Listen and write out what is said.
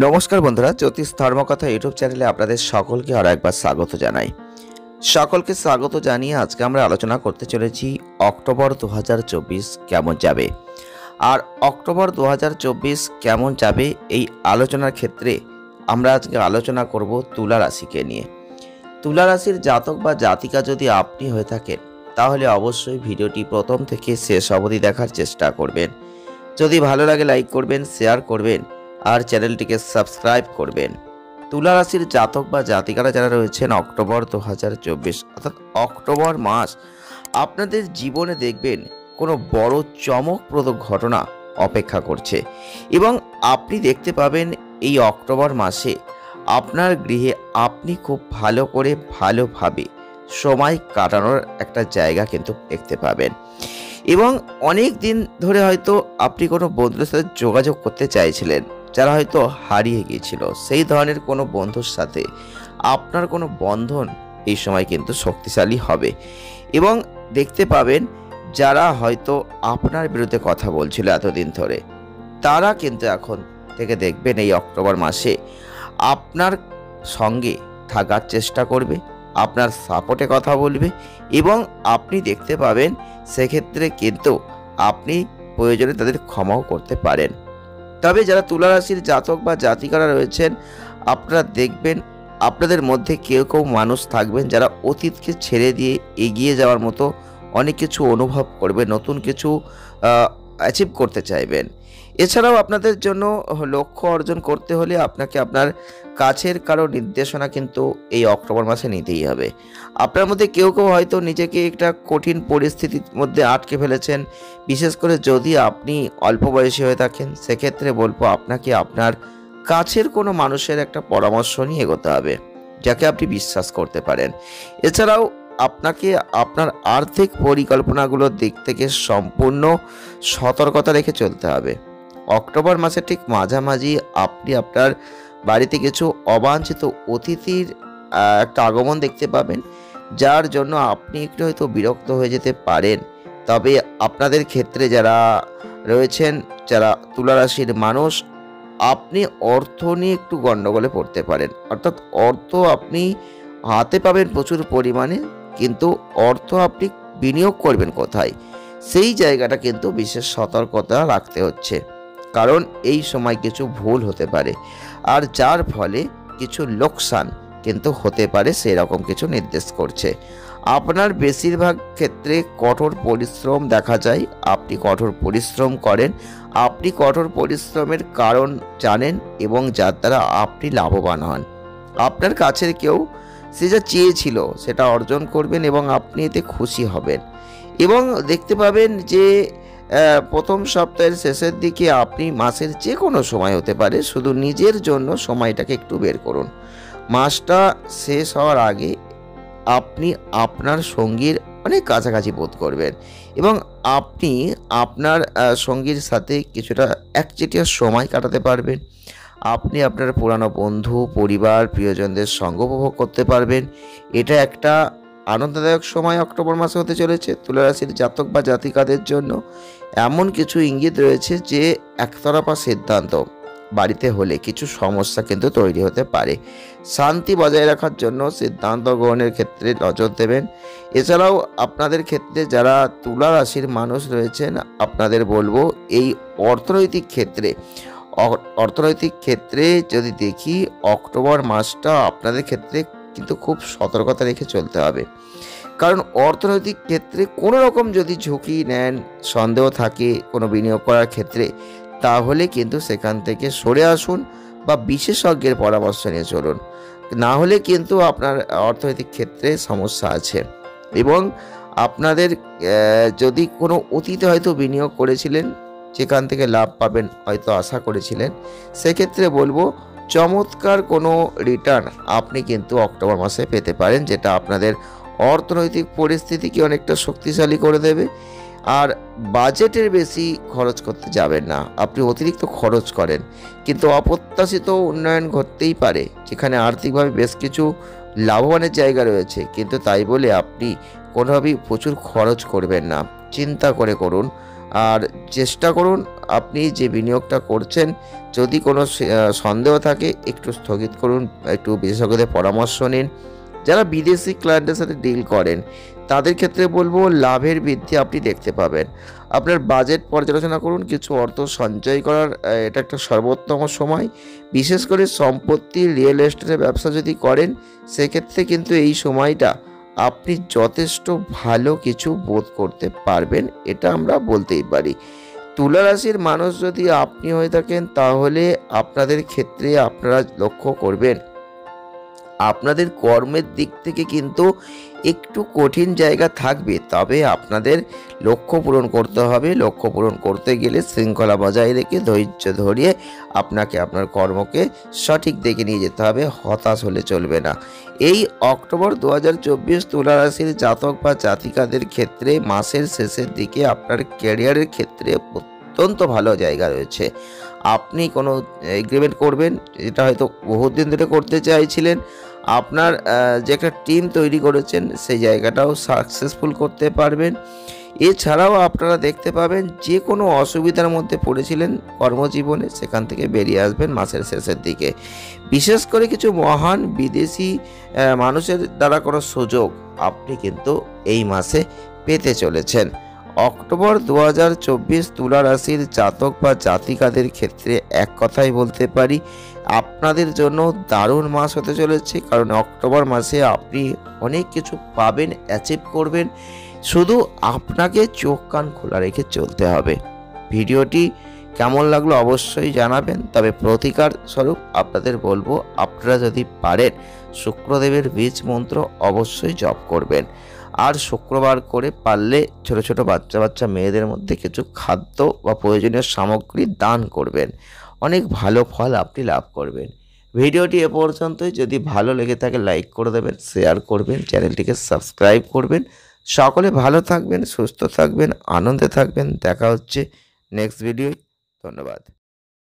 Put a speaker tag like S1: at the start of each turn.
S1: নমস্কার বন্ধুরা, জ্যোতিষ ধর্মকথা ইউটিউব চ্যানেলে আপনাদের সকলকে আরও একবার স্বাগত জানাই। সকলকে স্বাগত জানিয়ে আজকে আমরা আলোচনা করতে চলেছি অক্টোবর 2024 কেমন যাবে। আর অক্টোবর 2024 কেমন যাবে এই আলোচনার ক্ষেত্রে আমরা আজকে আলোচনা করব তুলা রাশিকে নিয়ে। তুলা রাশির জাতক বা জাতিকা যদি আপনি হয়ে থাকেন তাহলে অবশ্যই ভিডিওটি প্রথম থেকে শেষ অবধি দেখার চেষ্টা করবেন। যদি ভালো লাগে লাইক করবেন, শেয়ার করবেন আর চ্যানেলটিকে সাবস্ক্রাইব করবেন। তুলা রাশির জাতক বা জাতিকারা যারা রয়েছেন অক্টোবর 2024 অর্থাৎ অক্টোবর মাস আপনাদের জীবনে দেখবেন কোনো বড় চমকপ্রদ ঘটনা অপেক্ষা করছে এবং আপনি দেখতে পাবেন এই অক্টোবর মাসে আপনার গৃহে আপনি খুব ভালো করে ভালোভাবে সময় কাটানোর একটা জায়গা কিন্তু দেখতে পাবেন। এবং অনেক দিন ধরে হয়তো আপনি কোনো বন্ধুদের সাথে যোগাযোগ করতে চাইছিলেন যারা হয়তো হারিয়ে গিয়েছিল, সেই ধরনের কোনো বন্ধুর সাথে আপনার কোনো বন্ধন এই সময় কিন্তু শক্তিশালী হবে। এবং দেখতে পাবেন যারা হয়তো আপনার বিরুদ্ধে কথা বলছিল এতদিন ধরে, তারা কিন্তু এখন থেকে দেখবেন এই অক্টোবর মাসে আপনার সঙ্গে থাকার চেষ্টা করবে, আপনার সাপোর্টে কথা বলবে এবং আপনি দেখতে পাবেন সেক্ষেত্রে কিন্তু আপনি প্রয়োজনে তাদের ক্ষমাও করতে পারেন। তবে যারা তুলা রাশির জাতক বা জাতিকারা রয়েছেন, আপনারা দেখবেন আপনাদের মধ্যে কেউ কেউ মানুষ থাকবেন যারা অতীতকে ছেড়ে দিয়ে এগিয়ে যাওয়ার মতো অনেক কিছু অনুভব করবে, নতুন কিছু অ্যাচিভ করতে চাইবেন। এছাড়াও আপনাদের জন্য লক্ষ্য অর্জন করতে হলে আপনাকে আপনার কাছের কারো নির্দেশনা কিন্তু এই অক্টোবর মাসে নিতেই হবে। আপনার মধ্যে কেউ কেউ হয়তো নিজেকে একটা কঠিন পরিস্থিতির মধ্যে আটকে ফেলেছেন, বিশেষ করে যদি আপনি অল্প বয়সী হয়ে থাকেন, সেক্ষেত্রে বলবো আপনাকে আপনার কাছের কোনো মানুষের একটা পরামর্শ নিয়ে এগোতে হবে যাকে আপনি বিশ্বাস করতে পারেন। এছাড়াও আপনাকে আপনার আর্থিক পরিকল্পনাগুলোর দিক থেকে সম্পূর্ণ সতর্কতা রেখে চলতে হবে। অক্টোবর মাসের ঠিক মাঝামাঝি আপনি আপনার বাড়িতে কিছু অবাঞ্ছিত অতিথির একটা আগমন দেখতে পাবেন, যার জন্য আপনি একটু হয়তো বিরক্ত হয়ে যেতে পারেন। তবে আপনাদের ক্ষেত্রে যারা রয়েছেন, যারা তুলা রাশির মানুষ, আপনি অর্থ নিয়ে একটু গণ্ডগোলে পড়তে পারেন। অর্থাৎ অর্থ আপনি হাতে পাবেন প্রচুর পরিমাণে, কিন্তু অর্থ আপনি বিনিয়োগ করবেন কোথায়, সেই জায়গাটা কিন্তু বিশেষ সতর্কতা রাখতে হচ্ছে, কারণ এই সময় কিছু ভুল হতে পারে আর যার ফলে কিছু লোকসান কিন্তু হতে পারে, সেরকম কিছু নির্দেশ করছে। আপনার বেশিরভাগ ক্ষেত্রে কঠোর পরিশ্রম দেখা যায়, আপনি কঠোর পরিশ্রম করেন, আপনি কঠোর পরিশ্রমের কারণ জানেন এবং যার দ্বারা আপনি লাভবান হন। আপনার কাছের কেউ সে যা চেয়েছিল সেটা অর্জন করবেন এবং আপনি এতে খুশি হবেন। এবং দেখতে পাবেন যে প্রথম সপ্তাহের শেষের দিকে আপনি মাসের যে কোনো সময় হতে পারে, শুধু নিজের জন্য সময়টাকে একটু বের করুন। মাসটা শেষ হওয়ার আগে আপনি আপনার সঙ্গীর অনেক কাছাকাছি বোধ করবেন এবং আপনি আপনার সঙ্গীর সাথে কিছুটা একচেটিয়া সময় কাটাতে পারবেন। আপনি আপনার পুরানো বন্ধু, পরিবার, প্রিয়জনদের সঙ্গ উপভোগ করতে পারবেন। এটা একটা আনন্দদায়ক সময় অক্টোবর মাসে হতে চলেছে তুলা রাশির জাতক বা জাতিকাদের জন্য। এমন কিছু ইঙ্গিত রয়েছে যে একতরফা সিদ্ধান্ত বাড়িতে হলে কিছু সমস্যা কিন্তু তৈরি হতে পারে। শান্তি বজায় রাখার জন্য সিদ্ধান্ত গ্রহণের ক্ষেত্রে নজর দেবেন। এছাড়াও আপনাদের ক্ষেত্রে যারা তুলা রাশির মানুষ রয়েছেন, আপনাদের বলবো এই অর্থনৈতিক ক্ষেত্রে যদি দেখি, অক্টোবর মাসটা আপনাদের ক্ষেত্রে কিন্তু খুব সতর্কতা রেখে চলতে হবে। কারণ অর্থনৈতিক ক্ষেত্রে কোনো রকম যদি ঝুঁকি নেন, সন্দেহ থাকে কোনো বিনিয়োগ করার ক্ষেত্রে, তাহলে কিন্তু সেখান থেকে সরে আসুন বা বিশেষজ্ঞের পরামর্শ নিয়ে চলুন, না হলে কিন্তু আপনার অর্থনৈতিক ক্ষেত্রে সমস্যা আছে। এবং আপনাদের যদি কোনো অতীতে হয়তো বিনিয়োগ করেছিলেন, যেখান থেকে লাভ পাবেন হয়তো আশা করেছিলেন, সেক্ষেত্রে বলবো চমৎকার কোনো রিটার্ন আপনি কিন্তু অক্টোবর মাসে পেতে পারেন, যেটা আপনাদের অর্থনৈতিক পরিস্থিতিকে অনেকটা শক্তিশালী করে দেবে। আর বাজেটের বেশি খরচ করতে যাবেন না। আপনি অতিরিক্ত খরচ করেন কিন্তু অপ্রত্যাশিত উন্নয়ন ঘটতেই পারে, যেখানে আর্থিকভাবে বেশ কিছু লাভবানের জায়গা রয়েছে, কিন্তু তাই বলে আপনি কোনোভাবেই প্রচুর খরচ করবেন না, চিন্তা করে করুন। আর চেষ্টা করুন আপনি যে বিনিয়োগটা করছেন যদি কোনো সন্দেহ থাকে একটু স্থগিত করুন, একটু বিশেষজ্ঞদের পরামর্শ নিন। যারা বিদেশি ক্লায়েন্টের সাথে ডিল করেন তাদের ক্ষেত্রে বলবো লাভের বৃদ্ধি আপনি দেখতে পাবেন। আপনার বাজেট পর্যালোচনা করুন, কিছু অর্থ সঞ্চয় করার এটা একটা সর্বোত্তম সময়। বিশেষ করে সম্পত্তি, রিয়েল এস্টেটের ব্যবসা যদি করেন সেক্ষেত্রে কিন্তু এই সময়টা আপনি যথেষ্ট ভালো কিছু বোধ করতে পারবেন, এটা আমরা বলতেই পারি। তুলা রাশির মানুষ যদি আপনি হয়ে থাকেন তাহলে আপনাদের ক্ষেত্রে আপনারা লক্ষ্য করবেন আপনাদের কর্মের দিক থেকে কিন্তু একটু কঠিন জায়গা থাকবে, তবে আপনাদের লক্ষ্য পূরণ করতে হবে। লক্ষ্য পূরণ করতে গেলে শৃঙ্খলা বজায় রেখে ধৈর্য ধরিয়ে আপনাকে আপনার কর্মকে সঠিক দিকে নিয়ে যেতে হবে, হতাশ হলে চলবে না। এই অক্টোবর 2024 তুলা রাশির জাতক বা জাতিকাদের ক্ষেত্রে মাসের শেষের দিকে আপনার ক্যারিয়ারের ক্ষেত্রে অত্যন্ত ভালো জায়গা রয়েছে। আপনি কোনো এগ্রিমেন্ট করবেন যেটা হয়তো বহুদিন ধরে করতে চাইছিলেন, আপনার যে একটা টিম তৈরি করেছেন সেই জায়গাটাও সাকসেসফুল করতে পারবেন। এছাড়াও আপনারা দেখতে পাবেন যে কোনো অসুবিধার মধ্যে পড়েছিলেন কর্মজীবনে সেখান থেকে বেরিয়ে আসবেন মাসের শেষের দিকে। বিশেষ করে কিছু মহান বিদেশি মানুষের দ্বারা কোনো সুযোগ আপনি কিন্তু এই মাসে পেতে চলেছেন। অক্টোবর 2024 তুলা রাশির জাতক বা জাতিকাদের ক্ষেত্রে এক কথাই বলতে পারি আপনাদের জন্য দারুণ মাস হতে চলেছে, কারণ অক্টোবর মাসে আপনি অনেক কিছু পাবেন, অ্যাচিভ করবেন। শুধু আপনাকে চোখ কান খোলা রেখে চলতে হবে। ভিডিওটি কেমন লাগলো অবশ্যই জানাবেন, তবে প্রতিকার স্বরূপ আপনাদের বলবো আপনারা যদি পারেন শুক্রদেবের বীজ মন্ত্র অবশ্যই জপ করবেন। আর শুক্রবার করে পারলে ছোট ছোট বাচ্চা মেয়েদের মধ্যে কিছু খাদ্য বা প্রয়োজনীয় সামগ্রী দান করবেন, অনেক ভালো ফল আপনি লাভ করবেন। ভিডিওটি এ পর্যন্তই। যদি ভালো লেগে থাকে লাইক করে দেবেন, শেয়ার করবেন, চ্যানেলটিকে সাবস্ক্রাইব করবেন। সকলে ভালো থাকবেন, সুস্থ থাকবেন, আনন্দে থাকবেন। দেখা হচ্ছে নেক্সট ভিডিওয়। ধন্যবাদ।